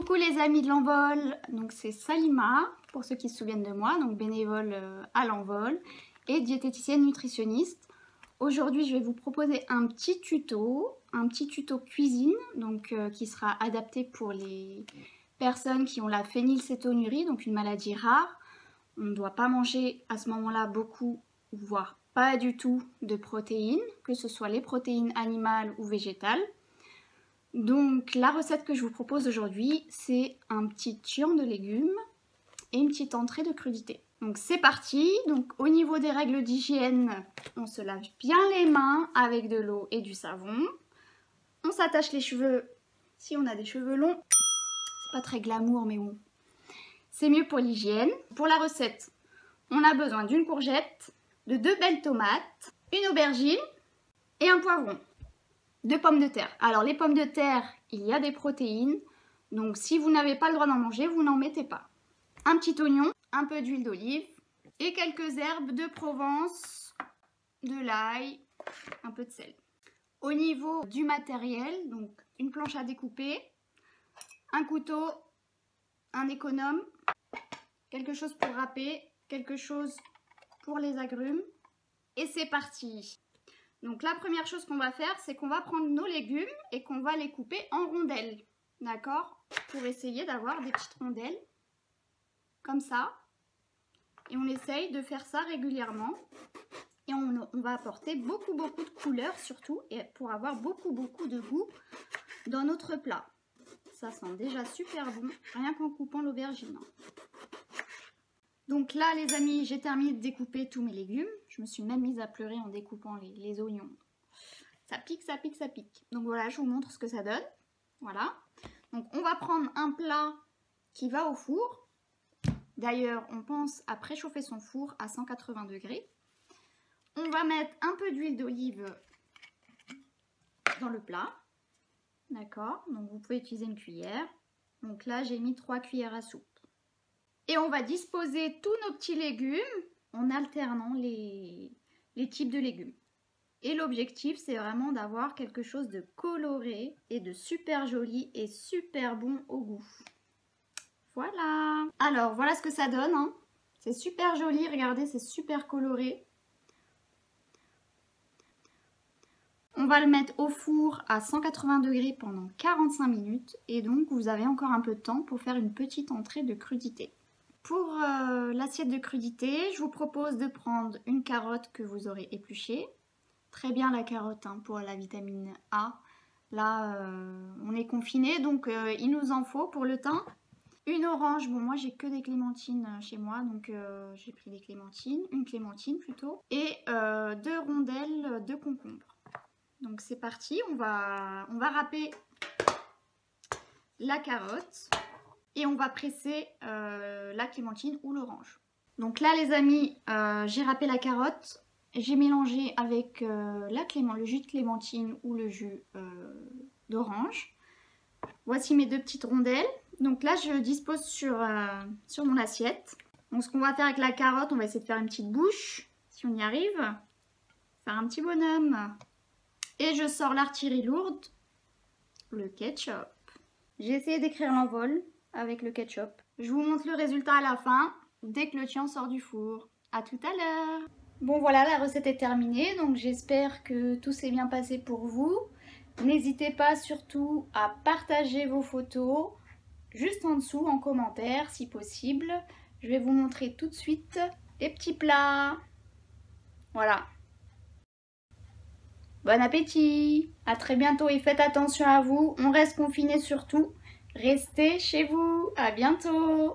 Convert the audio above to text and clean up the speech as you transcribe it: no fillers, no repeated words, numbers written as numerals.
Coucou les amis de l'envol, donc c'est Salima pour ceux qui se souviennent de moi, donc bénévole à l'envol et diététicienne nutritionniste. Aujourd'hui je vais vous proposer un petit tuto cuisine donc qui sera adapté pour les personnes qui ont la phénylcétonurie, donc une maladie rare. On ne doit pas manger à ce moment-là beaucoup, voire pas du tout de protéines, que ce soit les protéines animales ou végétales. Donc la recette que je vous propose aujourd'hui, c'est un petit tian de légumes et une petite entrée de crudité. Donc c'est parti. Donc au niveau des règles d'hygiène, on se lave bien les mains avec de l'eau et du savon. On s'attache les cheveux si on a des cheveux longs. C'est pas très glamour mais bon, c'est mieux pour l'hygiène. Pour la recette, on a besoin d'une courgette, de 2 belles tomates, une aubergine et un poivron. 2 pommes de terre. Alors les pommes de terre, il y a des protéines, donc si vous n'avez pas le droit d'en manger, vous n'en mettez pas. Un petit oignon, un peu d'huile d'olive et quelques herbes de Provence, de l'ail, un peu de sel. Au niveau du matériel, donc une planche à découper, un couteau, un économe, quelque chose pour râper, quelque chose pour les agrumes et c'est parti. Donc la première chose qu'on va faire, c'est qu'on va prendre nos légumes et qu'on va les couper en rondelles, d'accord? Pour essayer d'avoir des petites rondelles, comme ça. Et on essaye de faire ça régulièrement. Et on va apporter beaucoup de couleurs surtout, et pour avoir beaucoup de goût dans notre plat. Ça sent déjà super bon, rien qu'en coupant l'aubergine. Donc là les amis, j'ai terminé de découper tous mes légumes. Je me suis même mise à pleurer en découpant les oignons. Ça pique, ça pique, ça pique. Donc voilà, je vous montre ce que ça donne. Voilà. Donc on va prendre un plat qui va au four. D'ailleurs, on pense à préchauffer son four à 180 degrés. On va mettre un peu d'huile d'olive dans le plat. D'accord? Donc vous pouvez utiliser une cuillère. Donc là, j'ai mis 3 cuillères à soupe. Et on va disposer tous nos petits légumes en alternant les types de légumes. Et l'objectif, c'est vraiment d'avoir quelque chose de coloré et de super joli et super bon au goût. Voilà. Alors, voilà ce que ça donne, hein. C'est super joli, regardez, c'est super coloré. On va le mettre au four à 180 degrés pendant 45 minutes. Et donc, vous avez encore un peu de temps pour faire une petite entrée de crudité. Pour l'assiette de crudité, je vous propose de prendre une carotte que vous aurez épluchée. Très bien la carotte hein, pour la vitamine A. Là, on est confiné, donc il nous en faut pour le teint. Une orange, bon moi j'ai que des clémentines chez moi, donc j'ai pris des clémentines, une clémentine plutôt. Et 2 rondelles de concombre. Donc c'est parti, on va râper la carotte. Et on va presser la clémentine ou l'orange. Donc là les amis, j'ai râpé la carotte. J'ai mélangé avec le jus de clémentine ou le jus d'orange. Voici mes 2 petites rondelles. Donc là je dispose sur mon assiette. Donc ce qu'on va faire avec la carotte, on va essayer de faire une petite bouche. Si on y arrive. Faire un petit bonhomme. Et je sors l'artillerie lourde. Le ketchup. J'ai essayé d'écrire l'envol avec le ketchup. Je vous montre le résultat à la fin, dès que le tian sort du four. À tout à l'heure. Bon voilà, la recette est terminée, donc j'espère que tout s'est bien passé pour vous. N'hésitez pas surtout à partager vos photos, juste en dessous en commentaire si possible. Je vais vous montrer tout de suite les petits plats. Voilà. Bon appétit! À très bientôt et faites attention à vous, on reste confinés surtout. Restez chez vous, à bientôt!